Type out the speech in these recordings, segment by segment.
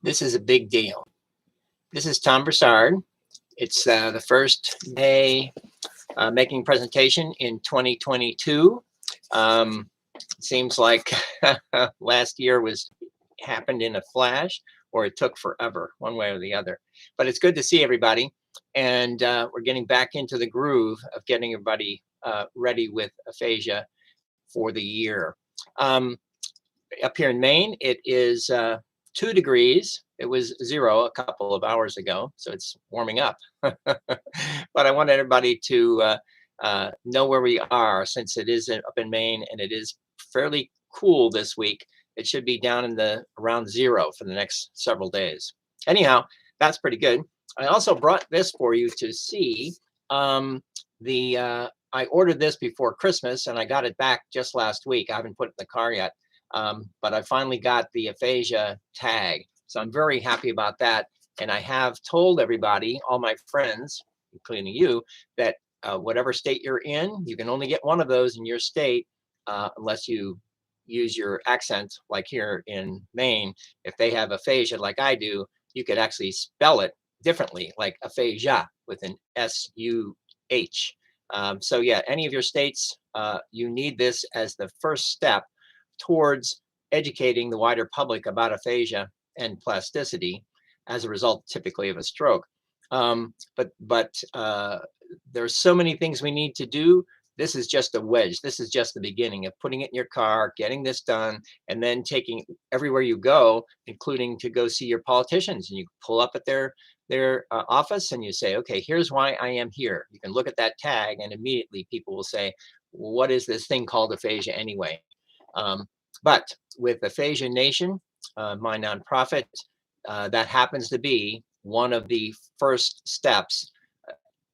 This is a big deal. This is Tom Broussard. It's the first day making a presentation in 2022. Seems like last year happened in a flash, or it took forever, one way or the other. But it's good to see everybody, and we're getting back into the groove of getting everybody ready with aphasia for the year. Up here in Maine, it is 2 degrees. It was 0 a couple of hours ago, so it's warming up. But I want everybody to know where we are, since it is up in Maine and it is fairly cool this week. It should be down in around 0 for the next several days. Anyhow, that's pretty good. I also brought this for you to see. I ordered this before Christmas and I got it back just last week. I haven't put it in the car yet. But I finally got the Aphasia Tag. So I'm very happy about that. And I have told everybody, all my friends, including you, that whatever state you're in, you can only get one of those in your state unless you use your accent, like here in Maine. If they have aphasia like I do, you could actually spell it differently, like aphasia with an S-U-H. So yeah, any of your states, you need this as the first step towards educating the wider public about aphasia and plasticity as a result, typically, of a stroke. But there's so many things we need to do. This is just a wedge. This is just the beginning of putting it in your car, getting this done, and then taking it everywhere you go, including to go see your politicians. And you pull up at their office and you say, okay, here's why I am here. You can look at that tag and immediately people will say, what is this thing called aphasia anyway? But with Aphasia Nation, my nonprofit, that happens to be one of the first steps.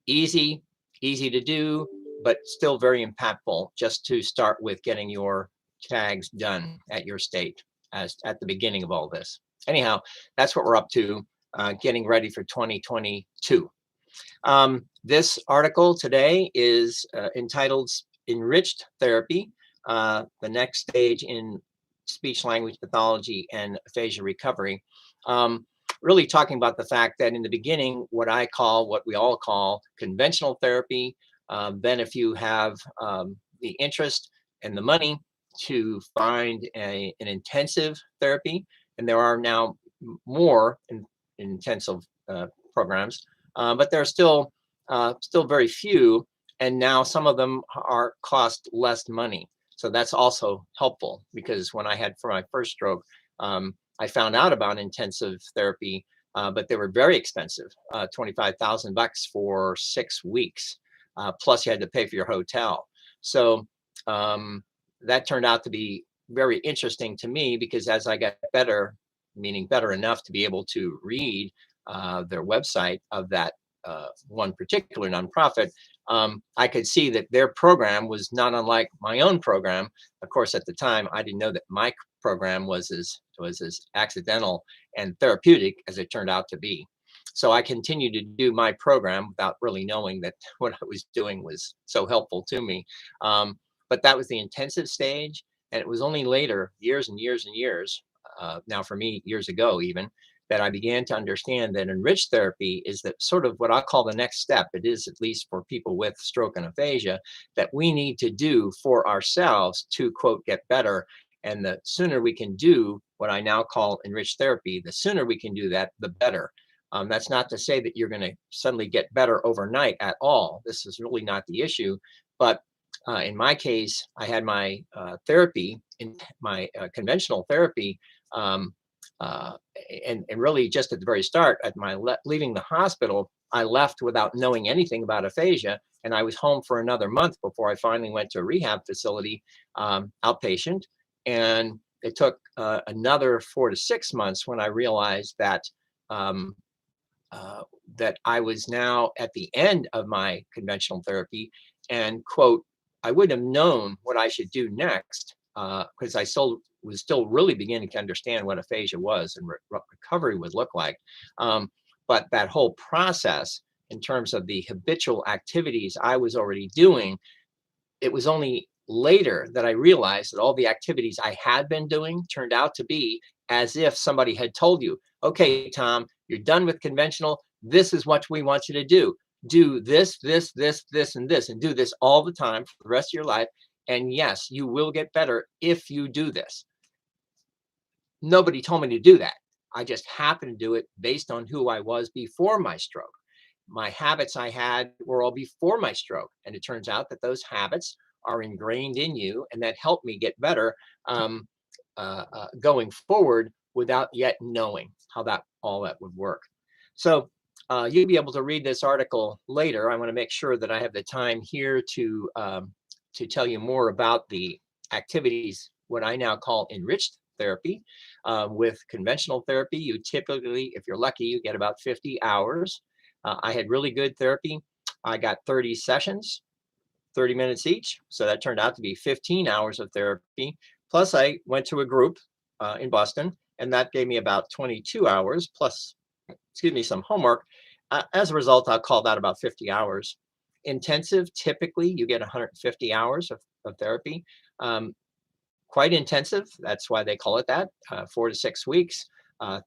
Easy to do, but still very impactful, just to start with getting your tags done at your state at the beginning of all this. Anyhow, that's what we're up to, getting ready for 2022. This article today is entitled Enriched Therapy, the next stage in speech language pathology and aphasia recovery. Really talking about the fact that in the beginning, what we all call conventional therapy. Then if you have the interest and the money to find an intensive therapy, and there are now more intensive programs, but there are still very few, and now some of them cost less money. So that's also helpful, because when I had for my first stroke, I found out about intensive therapy, but they were very expensive, $25,000 for 6 weeks, plus you had to pay for your hotel. So that turned out to be very interesting to me, because as I got better, meaning better enough to be able to read their website of that one particular nonprofit, I could see that their program was not unlike my own program. Of course, at the time, I didn't know that my program was as accidental and therapeutic as it turned out to be. So I continued to do my program without really knowing that what I was doing was so helpful to me. But that was the intensive stage. And it was only later, years and years and years, now for me, years ago even, that I began to understand that enriched therapy is that sort of what I call the next step. It is, at least for people with stroke and aphasia, that we need to do for ourselves to, quote, get better. And the sooner we can do what I now call enriched therapy, the sooner we can do that, the better. That's not to say that you're going to suddenly get better overnight at all. This is really not the issue. But in my case, I had my therapy, in my conventional therapy, and really just at the very start, at my leaving the hospital, I left without knowing anything about aphasia, and I was home for another month before I finally went to a rehab facility, outpatient. And it took another 4 to 6 months when I realized that that I was now at the end of my conventional therapy, and, quote, I would have known what I should do next, because I was still really beginning to understand what aphasia was and what recovery would look like. But that whole process, in terms of the habitual activities I was already doing, it was only later that I realized that all the activities I had been doing turned out to be as if somebody had told you, okay, Tom, you're done with conventional. This is what we want you to do. Do this, this, this, this, and this, and do this all the time for the rest of your life. And yes, you will get better if you do this. Nobody told me to do that. I just happened to do it based on who I was before my stroke. My habits I had were all before my stroke. And it turns out that those habits are ingrained in you, and that helped me get better um, going forward without yet knowing how that all that would work. So you'll be able to read this article later. I want to make sure that I have the time here to tell you more about the activities, what I now call enriched therapy. With conventional therapy, you typically, if you're lucky, you get about 50 hours. I had really good therapy. I got 30 sessions, 30 minutes each. So that turned out to be 15 hours of therapy. Plus, I went to a group in Boston, and that gave me about 22 hours plus, excuse me, some homework. As a result, I'll call that about 50 hours. Intensive, typically, you get 150 hours of therapy. Quite intensive. That's why they call it that. 4 to 6 weeks,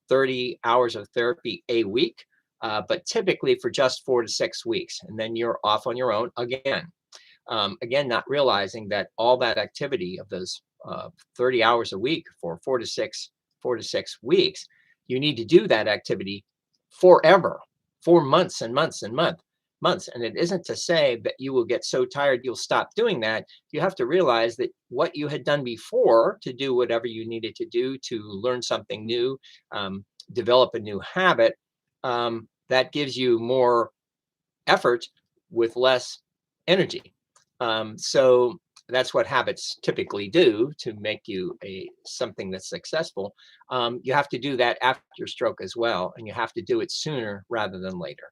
30 hours of therapy a week, but typically for just 4 to 6 weeks. And then you're off on your own again. Again, not realizing that all that activity of those 30 hours a week for 4 to 6 weeks, you need to do that activity forever, for months and months and months. And it isn't to say that you will get so tired you'll stop doing that. You have to realize that what you had done before to do whatever you needed to do to learn something new, develop a new habit, that gives you more effort with less energy. So that's what habits typically do to make you something that's successful. You have to do that after your stroke as well, and you have to do it sooner rather than later.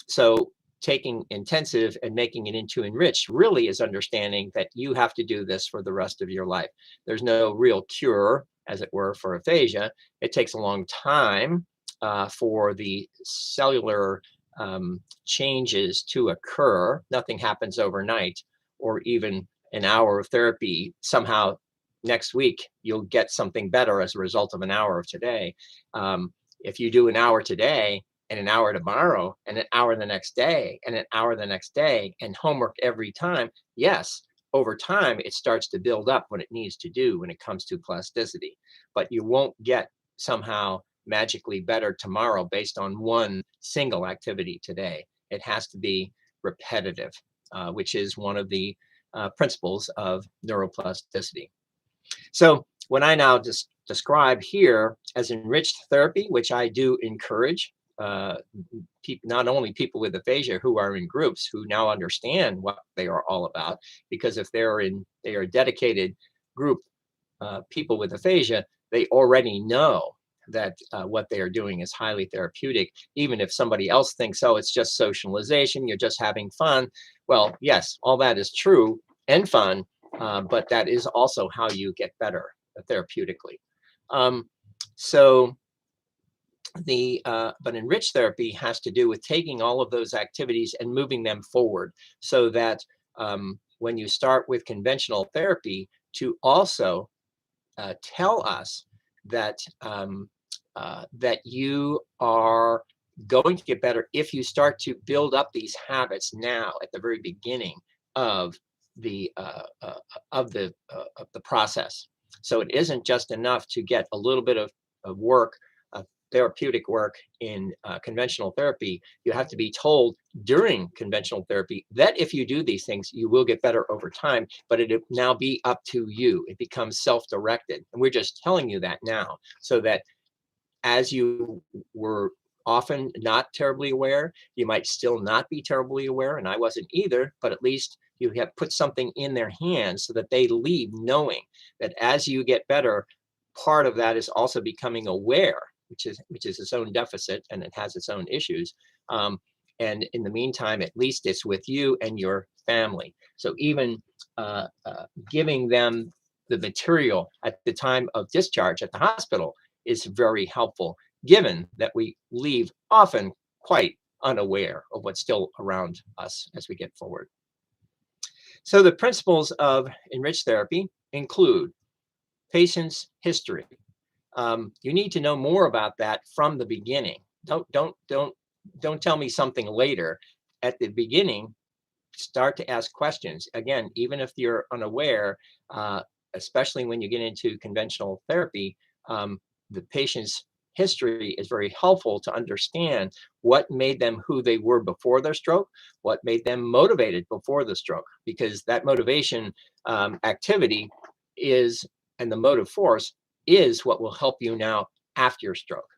So taking intensive and making it into enriched really is understanding that you have to do this for the rest of your life. There's no real cure, as it were, for aphasia. It takes a long time for the cellular changes to occur. Nothing happens overnight, or even an hour of therapy. Somehow next week, you'll get something better as a result of an hour of today. If you do an hour today, and an hour tomorrow, and an hour the next day, and an hour the next day, and homework every time, yes, over time, it starts to build up what it needs to do when it comes to plasticity. But you won't get somehow magically better tomorrow based on one single activity today. It has to be repetitive, which is one of the principles of neuroplasticity. So when I now just describe here as enriched therapy, which I do encourage, not only people with aphasia who are in groups who now understand what they are all about, because if they are dedicated group people with aphasia, they already know that what they are doing is highly therapeutic. Even if somebody else thinks, oh, it's just socialization, you're just having fun. Well, yes, all that is true and fun, but that is also how you get better therapeutically. So but enriched therapy has to do with taking all of those activities and moving them forward, so that when you start with conventional therapy, to also tell us that that you are going to get better if you start to build up these habits now at the very beginning of the process. So it isn't just enough to get a little bit of work, therapeutic work in conventional therapy. You have to be told during conventional therapy that if you do these things, you will get better over time, but it'll now be up to you. It becomes self-directed. And we're just telling you that now, so that as you were often not terribly aware, you might still not be terribly aware, and I wasn't either, but at least you have put something in their hands so that they leave knowing that as you get better, part of that is also becoming aware, which is its own deficit, and it has its own issues. And in the meantime, at least it's with you and your family. So even giving them the material at the time of discharge at the hospital is very helpful, given that we leave often quite unaware of what's still around us as we get forward. So the principles of enriched therapy include patient's history. You need to know more about that from the beginning. Don't tell me something later. At the beginning, start to ask questions. Again, even if you're unaware, uh, especially when you get into conventional therapy, the patient's history is very helpful to understand what made them who they were before their stroke, what made them motivated before the stroke, because that motivation activity is, and the motive force is what will help you now after your stroke.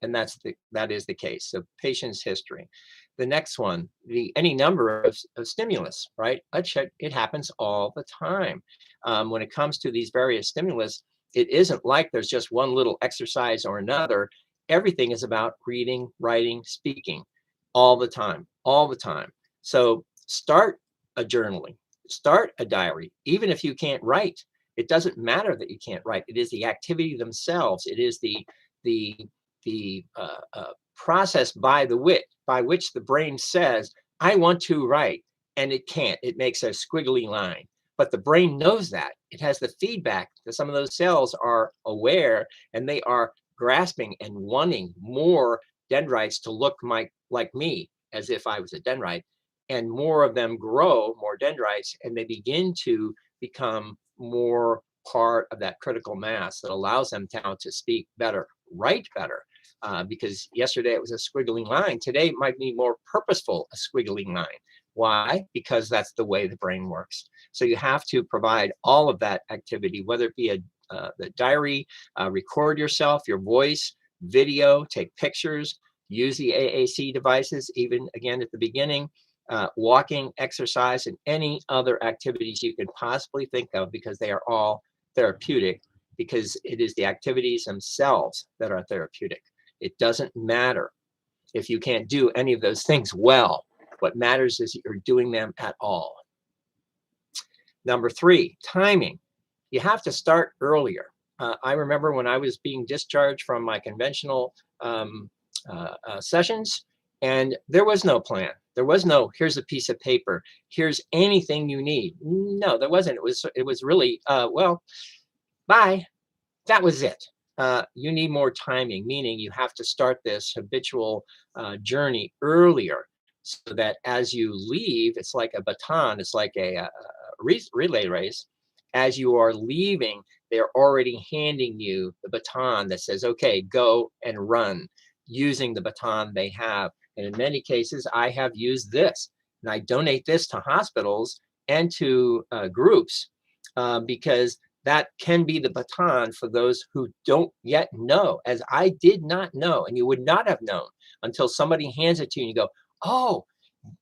And that is the case. So patient's history. The next one, the any number of stimulus, right? It happens all the time. When it comes to these various stimulus, it isn't like there's just one little exercise or another. Everything is about reading, writing, speaking all the time. So start a journaling, start a diary, even if you can't write. It doesn't matter that you can't write. It is the activity themselves. It is the process by which the brain says, I want to write, and it can't. It makes a squiggly line. But the brain knows that. It has the feedback that some of those cells are aware and they are grasping and wanting more dendrites to look like me, as if I was a dendrite. And more of them grow, more dendrites, and they begin to become more part of that critical mass that allows them now to speak better, write better, because yesterday it was a squiggling line. Today it might be more purposeful, a squiggling line. Why? Because that's the way the brain works. So you have to provide all of that activity, whether it be the diary, record yourself, your voice, video, take pictures, use the AAC devices, even again at the beginning, walking, exercise, and any other activities you can possibly think of, because they are all therapeutic, because it is the activities themselves that are therapeutic. It doesn't matter if you can't do any of those things well. What matters is that you're doing them at all. Number three, timing. You have to start earlier. I remember when I was being discharged from my conventional sessions, and there was no plan. There was no, here's a piece of paper, here's anything you need. No, there wasn't. It was really, well, bye. That was it. You need more timing, meaning you have to start this habitual journey earlier, so that as you leave, it's like a baton, it's like a relay race. As you are leaving, they're already handing you the baton that says, okay, go and run, using the baton they have. And in many cases, I have used this, and I donate this to hospitals and to groups, because that can be the baton for those who don't yet know, as I did not know, and you would not have known until somebody hands it to you and you go, oh,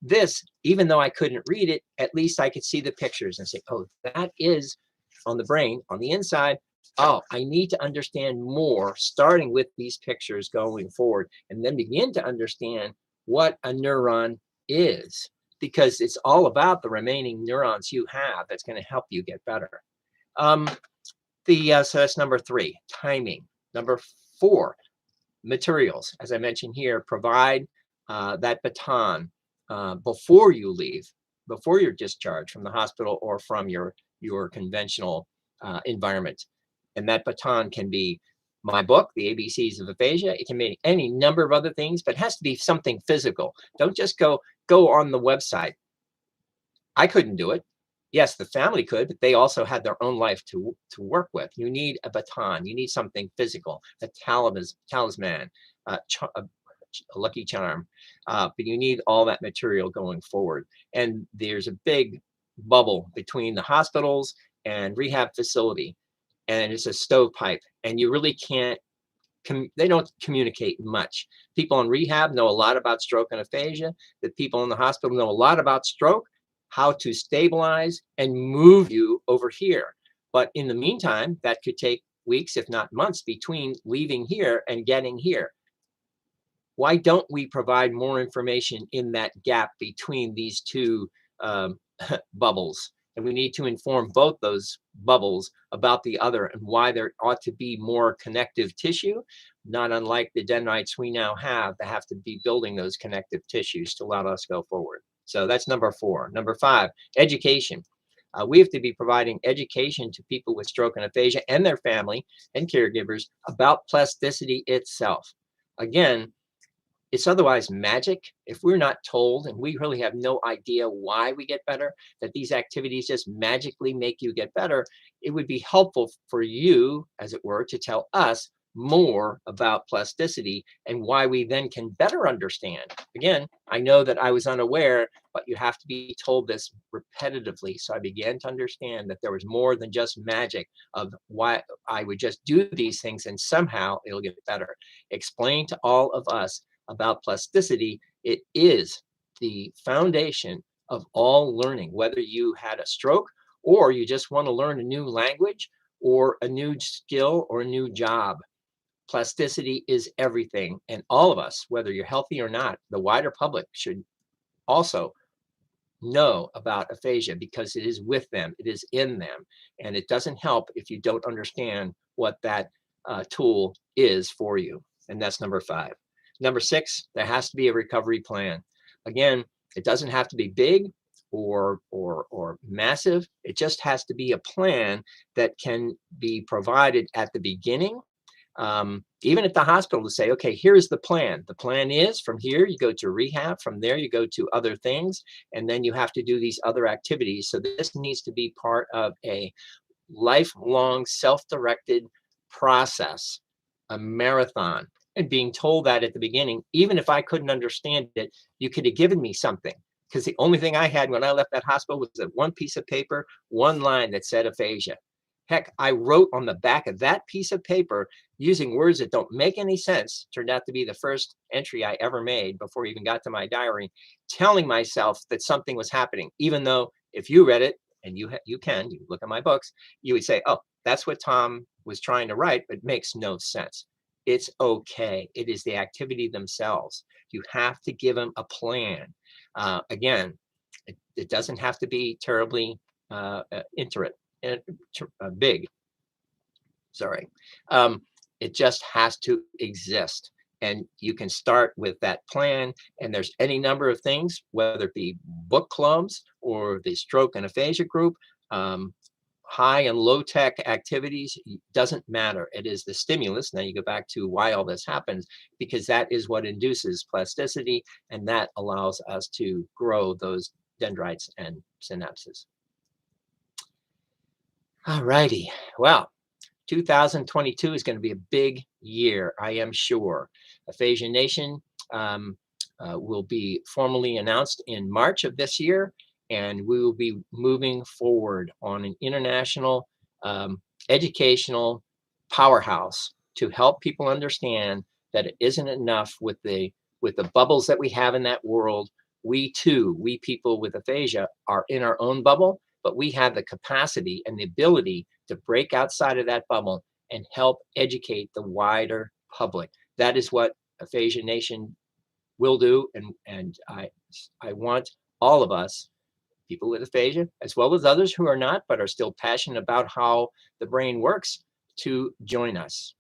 this, even though I couldn't read it, at least I could see the pictures and say, oh, that is on the brain, on the inside. Oh, I need to understand more, starting with these pictures going forward, and then begin to understand what a neuron is, because it's all about the remaining neurons you have that's going to help you get better. Um, so that's number three, timing. Number four, materials. As I mentioned here, provide that baton before you leave, before you're discharged from the hospital or from your conventional environment. And that baton can be my book, The ABCs of Aphasia. It can be any number of other things, but it has to be something physical. Don't just go on the website. I couldn't do it. Yes, the family could, but they also had their own life to work with. You need a baton. You need something physical, a talisman, a lucky charm. But you need all that material going forward. And there's a big bubble between the hospitals and rehab facility, and it's a stovepipe, and you really can't. They don't communicate much. People in rehab know a lot about stroke and aphasia. The people in the hospital know a lot about stroke, how to stabilize and move you over here. But in the meantime, that could take weeks, if not months, between leaving here and getting here. Why don't we provide more information in that gap between these two bubbles? And we need to inform both those bubbles about the other, and why there ought to be more connective tissue, not unlike the dendrites we now have that have to be building those connective tissues to allow us to go forward. So that's number four. Number five, education. We have to be providing education to people with stroke and aphasia and their family and caregivers about plasticity itself. Again, it's otherwise magic if we're not told, and we really have no idea why we get better, that these activities just magically make you get better. It would be helpful for you, as it were, to tell us more about plasticity and why we then can better understand. Again, I know that I was unaware, but you have to be told this repetitively. So I began to understand that there was more than just magic of why I would just do these things and somehow it'll get better. Explain to all of us about plasticity. It is the foundation of all learning, whether you had a stroke or you just want to learn a new language or a new skill or a new job. Plasticity is everything. And all of us, whether you're healthy or not, the wider public should also know about aphasia because it is with them, it is in them. And it doesn't help if you don't understand what that tool is for you. And that's number 5. Number 6, there has to be a recovery plan. Again, it doesn't have to be big or massive. It just has to be a plan that can be provided at the beginning, even at the hospital, to say, okay, here's the plan. The plan is from here, you go to rehab. From there, you go to other things. And then you have to do these other activities. So this needs to be part of a lifelong self-directed process, a marathon. And being told that at the beginning, even if I couldn't understand it, you could have given me something. Because the only thing I had when I left that hospital was that one piece of paper, one line that said aphasia. Heck, I wrote on the back of that piece of paper using words that don't make any sense. Turned out to be the first entry I ever made before I even got to my diary, telling myself that something was happening, even though if you read it, and you look at my books, you would say, oh, that's what Tom was trying to write, but it makes no sense. It's okay. It is the activity themselves. You have to give them a plan. Again, it doesn't have to be terribly big. Sorry. It just has to exist. And you can start with that plan. And there's any number of things, whether it be book clubs or the stroke and aphasia group, high and low tech activities, doesn't matter. It is the stimulus. Now you go back to why all this happens, because that is what induces plasticity, and that allows us to grow those dendrites and synapses. All righty. Well, 2022 is going to be a big year, I am sure. Aphasia Nation will be formally announced in March of this year, and we will be moving forward on an international educational powerhouse to help people understand that it isn't enough with the bubbles that we have in that world. We too, we people with aphasia, are in our own bubble, but we have the capacity and the ability to break outside of that bubble and help educate the wider public. That is what Aphasia Nation will do, and I want all of us, people with aphasia, as well as others who are not, but are still passionate about how the brain works, to join us.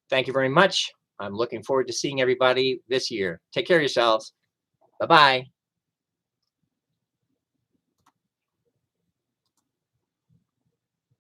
Thank you very much. I'm looking forward to seeing everybody this year. Take care of yourselves. Bye-bye.